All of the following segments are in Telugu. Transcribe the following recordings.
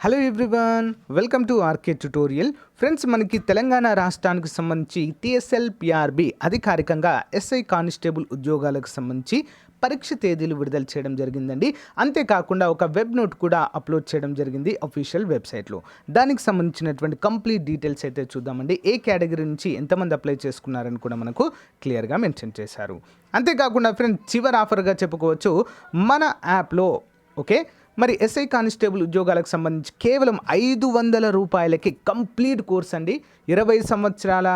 Hello everyone, welcome to RK tutorial. Friends, మనకి తెలంగాణ రాష్ట్రానికి సంబంధించి టీఎస్ఎల్ పిఆర్బి అధికారికంగా ఎస్ఐ కానిస్టేబుల్ ఉద్యోగాలకు సంబంధించి పరీక్ష తేదీలు విడుదల చేయడం జరిగిందండి. అంతేకాకుండా ఒక వెబ్ నోట్ కూడా అప్లోడ్ చేయడం జరిగింది అఫీషియల్ వెబ్సైట్లో. దానికి సంబంధించినటువంటి కంప్లీట్ డీటెయిల్స్ అయితే చూద్దామండి. ఏ కేటగిరీ నుంచి ఎంతమంది అప్లై చేసుకున్నారని కూడా మనకు క్లియర్గా మెన్షన్ చేశారు. అంతేకాకుండా ఫ్రెండ్స్, చివరి ఆఫర్గా చెప్పుకోవచ్చు మన యాప్లో ఓకే మరి ఎస్ఐ కానిస్టేబుల్ ఉద్యోగాలకు సంబంధించి కేవలం 500 రూపాయలకి కంప్లీట్ కోర్స్ అండి. 20 సంవత్సరాల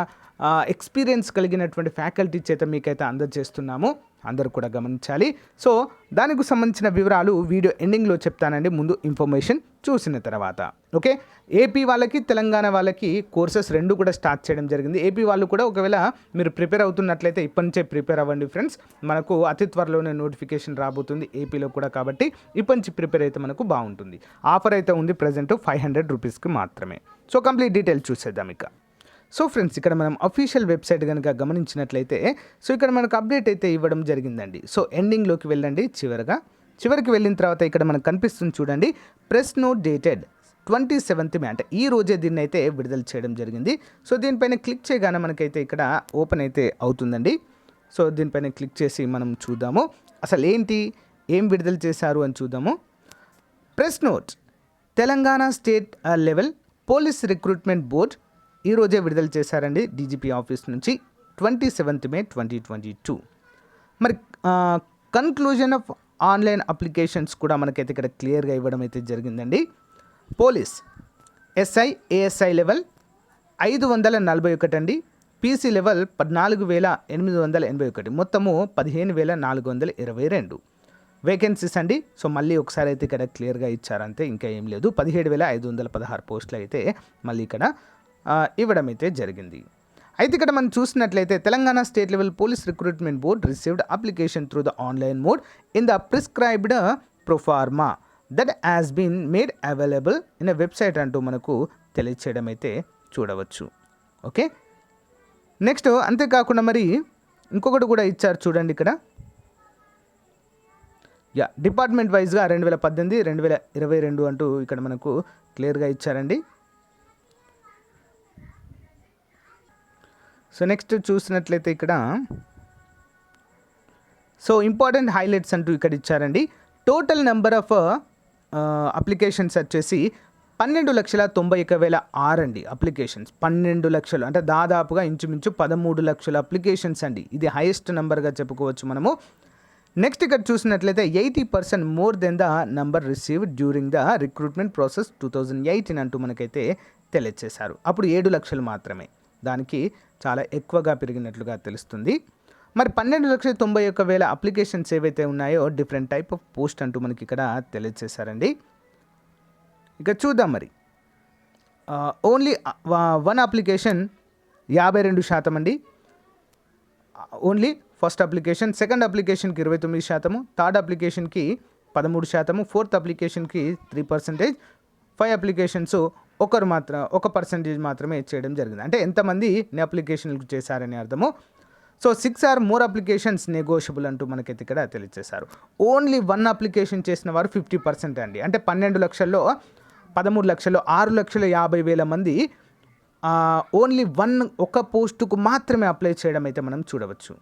ఎక్స్పీరియన్స్ కలిగినటువంటి ఫ్యాకల్టీ చేత మీకైతే అందజేస్తున్నాము. అందరూ కూడా గమనించాలి. సో దానికి సంబంధించిన వివరాలు వీడియో ఎండింగ్లో చెప్తానండి, ముందు ఇన్ఫర్మేషన్ చూసిన తర్వాత. ఓకే, ఏపీ వాళ్ళకి తెలంగాణ వాళ్ళకి కోర్సెస్ రెండు కూడా స్టార్ట్ చేయడం జరిగింది. ఏపీ వాళ్ళు కూడా ఒకవేళ మీరు ప్రిపేర్ అవుతున్నట్లయితే ఇప్పటి నుంచే ప్రిపేర్ అవ్వండి ఫ్రెండ్స్. మనకు అతి త్వరలోనే నోటిఫికేషన్ రాబోతుంది ఏపీలో కూడా, కాబట్టి ఇప్పటి నుంచి ప్రిపేర్ అయితే మనకు బాగుంటుంది. ఆఫర్ అయితే ఉంది ప్రజెంట్ 500 రూపీస్కి మాత్రమే. సో కంప్లీట్ డీటెయిల్స్ చూసేద్దాం ఇక. సో ఫ్రెండ్స్, ఇక్కడ మనం అఫీషియల్ వెబ్సైట్ కనుక గమనించినట్లయితే సో ఇక్కడ మనకు అప్డేట్ అయితే ఇవ్వడం జరిగిందండి. సో ఎండింగ్లోకి వెళ్ళండి. చివరికి వెళ్ళిన తర్వాత ఇక్కడ మనకు కనిపిస్తుంది చూడండి, ప్రెస్ నోట్ డేటెడ్ 27th మే, అంటే ఈ రోజే దీన్ని అయితే విడుదల చేయడం జరిగింది. సో దీనిపైన క్లిక్ చేయగానే మనకైతే ఇక్కడ ఓపెన్ అయితే అవుతుందండి. సో దీనిపైన క్లిక్ చేసి మనం చూద్దాము అసలు ఏం విడుదల చేశారు అని చూద్దాము. Press note, Telangana state level police recruitment board ఈ రోజే విడుదల చేశారండి డీజీపీ ఆఫీస్ నుంచి 27th మే 2022. మరి కన్క్లూజన్ ఆఫ్ ఆన్లైన్ అప్లికేషన్స్ కూడా మనకైతే ఇక్కడ క్లియర్గా ఇవ్వడం అయితే జరిగిందండి. పోలీస్ ఎస్ఐ ఏఎస్ఐ లెవెల్ 541 అండి. పీసీ లెవెల్ 14,881, మొత్తము 15,422 వేకెన్సీస్ అండి. సో మళ్ళీ ఒకసారి అయితే ఇక్కడ క్లియర్గా ఇచ్చారంతే, ఇంకా ఏం లేదు. 17,516 పోస్టులు అయితే మళ్ళీ ఇక్కడ ఇవ్వడం అయితే జరిగింది. అయితే ఇక్కడ మనం చూసినట్లయితే Telangana state level police recruitment board received application through the online mode in the prescribed proforma that has been made available in a website అంటూ మనకు తెలియచేయడం అయితే చూడవచ్చు. ఓకే, నెక్స్ట్ అంతేకాకుండా మరి ఇంకొకటి కూడా ఇచ్చారు చూడండి ఇక్కడ. డిపార్ట్మెంట్ వైజ్గా 2018, 2022 అంటూ ఇక్కడ మనకు క్లియర్గా ఇచ్చారండి. సో నెక్స్ట్ చూసినట్లయితే ఇక్కడ సో ఇంపార్టెంట్ హైలైట్స్ అంటూ ఇక్కడ ఇచ్చారండి. టోటల్ నెంబర్ ఆఫ్ అప్లికేషన్స్ వచ్చేసి 12,91,006 అండి. అప్లికేషన్స్ 12 లక్షలు, అంటే దాదాపుగా ఇంచుమించు 13 లక్షల అప్లికేషన్స్ అండి. ఇది హైయెస్ట్ నెంబర్గా చెప్పుకోవచ్చు మనము. నెక్స్ట్ ఇక్కడ చూసినట్లయితే 80% more than the number received during the recruitment process 2018 అంటూ మనకైతే తెలియజేశారు. అప్పుడు 7 లక్షలు మాత్రమే, దానికి చాలా ఎక్కువగా పెరిగినట్లుగా తెలుస్తుంది. మరి 12,91,000 అప్లికేషన్స్ ఏవైతే ఉన్నాయో డిఫరెంట్ టైప్ ఆఫ్ పోస్ట్ అంటూ మనకి ఇక్కడ తెలియజేశారండి. ఇక చూద్దాం మరి. ఓన్లీ 1 అప్లికేషన్ 52% అండి. Only first application. సెకండ్ అప్లికేషన్కి 29%, థర్డ్ అప్లికేషన్కి 13%, ఫోర్త్ అప్లికేషన్కి 3%, 5 అప్లికేషన్స్ ఒక పర్సెంటేజ్ మాత్రమే చేయడం జరిగింది. అంటే ఎంతమంది అప్లికేషన్లు చేశారని అర్థము. So 6 or more applications negotiable అంటూ మనకైతే ఇక్కడ తెలియజేశారు. ఓన్లీ 1 అప్లికేషన్ చేసిన వారు 50% అండి. అంటే 12 లక్షల్లో 13 లక్షలు 6,50,000 మంది ఓన్లీ ఒక పోస్టుకు మాత్రమే అప్లై చేయడం అయితే మనం చూడవచ్చు.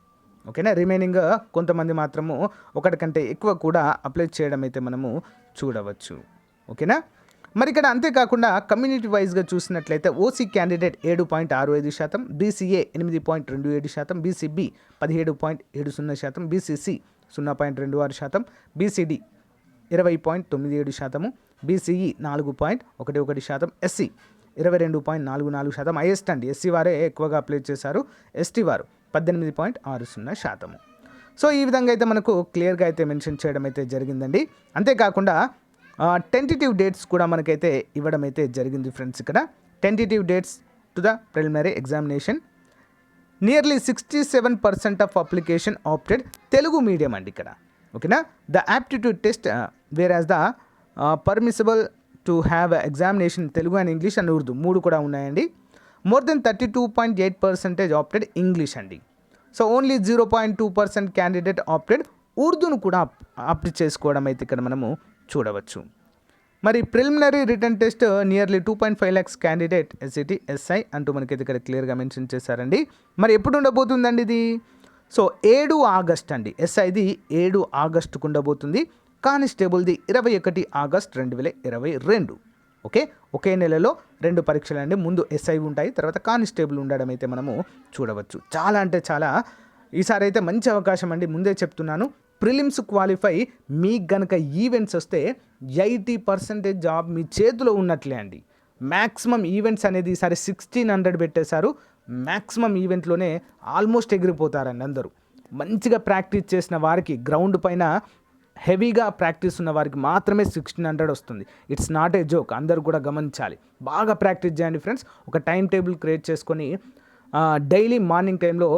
ఓకేనా, రిమైనింగ్ కొంతమంది మాత్రము ఒకటి కంటే ఎక్కువ కూడా అప్లై చేయడం అయితే మనము చూడవచ్చు. ఓకేనా, మరి ఇక్కడ అంతేకాకుండా కమ్యూనిటీ వైజ్గా చూసినట్లయితే OC candidate 7.65%, BCA 8.27%, BCB 17.70%, BCC 0.26%, BCD 20.97%, BCE 4.11%, SC 22.44%. Highest అండి, ఎస్సీ వారే ఎక్కువగా అప్లై చేశారు. ఎస్టీ వారు 18.60%. సో ఈ విధంగా అయితే మనకు క్లియర్గా అయితే మెన్షన్ చేయడం అయితే జరిగిందండి. అంతేకాకుండా టెంటేటివ్ డేట్స్ కూడా మనకైతే ఇవ్వడం అయితే జరిగింది ఫ్రెండ్స్. ఇక్కడ tentative dates to the preliminary examination. Nearly 67% of application opted Telugu medium అండి ఇక్కడ. ఓకేనా, the aptitude test where as the permissible to have examination Telugu and English and Urdu 3 కూడా ఉన్నాయండి. మోర్ దెన్ 32.8% ఆప్టెడ్ ఇంగ్లీష్ అండి. సో ఓన్లీ 0.2% క్యాండిడేట్ ఆప్టెడ్ ఉర్దూను కూడా ఆప్ట్ చేసుకోవడం అయితే ఇక్కడ మనము చూడవచ్చు. మరి preliminary return test nearly 2.5 lakhs candidate SCT SI అంటూ మనకి ఇక్కడ క్లియర్గా మెన్షన్ చేశారండి. మరి ఎప్పుడు ఉండబోతుందండి ఇది? సో 7 ఆగస్ట్ అండి. ఎస్ఐది 7 ఆగస్టుకు ఉండబోతుంది. కానిస్టేబుల్ది 21 ఆగస్ట్ 2022. ఓకే, ఒకే నెలలో 2 పరీక్షలు అండి. ముందు ఎస్ఐ ఉంటాయి, తర్వాత కానిస్టేబుల్ ఉండడం అయితే మనము చూడవచ్చు. చాలా అంటే చాలా ఈసారి అయితే మంచి అవకాశం అండి. ముందే చెప్తున్నాను, ప్రిలిమ్స్ క్వాలిఫై మీకు గనక ఈవెంట్స్ వస్తే 80% జాబ్ మీ చేతిలో ఉన్నట్లే అండి. మ్యాక్సిమం ఈవెంట్స్ అనేది ఈసారి 1600 పెట్టేశారు. మ్యాక్సిమం ఈవెంట్లోనే ఆల్మోస్ట్ ఎగిరిపోతారండి అందరూ. మంచిగా ప్రాక్టీస్ చేసిన వారికి, గ్రౌండ్ పైన హెవీగా ప్రాక్టీస్ ఉన్న వారికి మాత్రమే 1600 వస్తుంది. ఇట్స్ నాట్ ఏ జోక్, అందరూ కూడా గమనించాలి. బాగా ప్రాక్టీస్ చేయండి ఫ్రెండ్స్. ఒక టైం టేబుల్ క్రియేట్ చేసుకొని డైలీ మార్నింగ్ టైంలో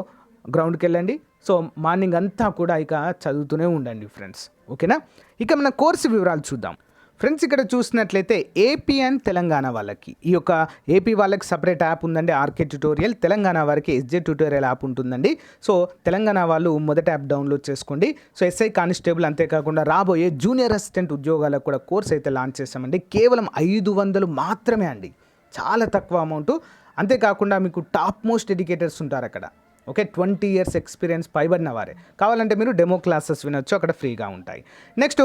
గ్రౌండ్కి వెళ్ళండి. సో మార్నింగ్ అంతా కూడా ఇక చదువుతూనే ఉండండి ఫ్రెండ్స్. ఓకేనా? ఇక మన కోర్సు వివరాలు చూద్దాం ఫ్రెండ్స్. ఇక్కడ చూసినట్లయితే ఏపీ అండ్ తెలంగాణ వాళ్ళకి ఈ యొక్క ఏపీ వాళ్ళకి సపరేట్ యాప్ ఉందండి, ఆర్కే ట్యుటోరియల్. తెలంగాణ వారికి ఎస్జే ట్యుటోరియల్ యాప్ ఉంటుందండి. సో తెలంగాణ వాళ్ళు మొదటి యాప్ డౌన్లోడ్ చేసుకోండి. సో ఎస్ఐ కానిస్టేబుల్ అంతేకాకుండా రాబోయే జూనియర్ అసిస్టెంట్ ఉద్యోగాలకు కూడా కోర్స్ అయితే లాంచ్ చేశామండి. కేవలం 500 మాత్రమే అండి, చాలా తక్కువ అమౌంట్. అంతేకాకుండా మీకు టాప్ మోస్ట్ ఎడ్యుకేటర్స్ ఉంటారు అక్కడ. ఓకే, 20 years ఎక్స్పీరియన్స్ పైబడిన వారే. కావాలంటే మీరు డెమో క్లాసెస్ వినొచ్చు, అక్కడ ఫ్రీగా ఉంటాయి. నెక్స్ట్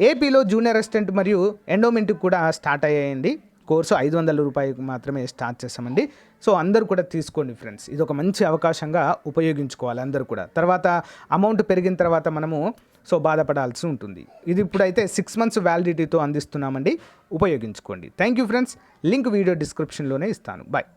ఏపీలో జూనియర్ అసిస్టెంట్ మరియు ఎండోమెంట్కి కూడా స్టార్ట్ అయ్యాయండి. కోర్సు 500 రూపాయలకు మాత్రమే స్టార్ట్ చేసామండి. సో అందరూ కూడా తీసుకోండి ఫ్రెండ్స్, ఇది ఒక మంచి అవకాశంగా ఉపయోగించుకోవాలి అందరూ కూడా. తర్వాత అమౌంట్ పెరిగిన తర్వాత మనము బాధపడాల్సి ఉంటుంది. ఇది ఇప్పుడైతే 6 months వ్యాలిడిటీతో అందిస్తున్నామండి, ఉపయోగించుకోండి. Thank you friends. Link video డిస్క్రిప్షన్లోనే ఇస్తాను. బాయ్.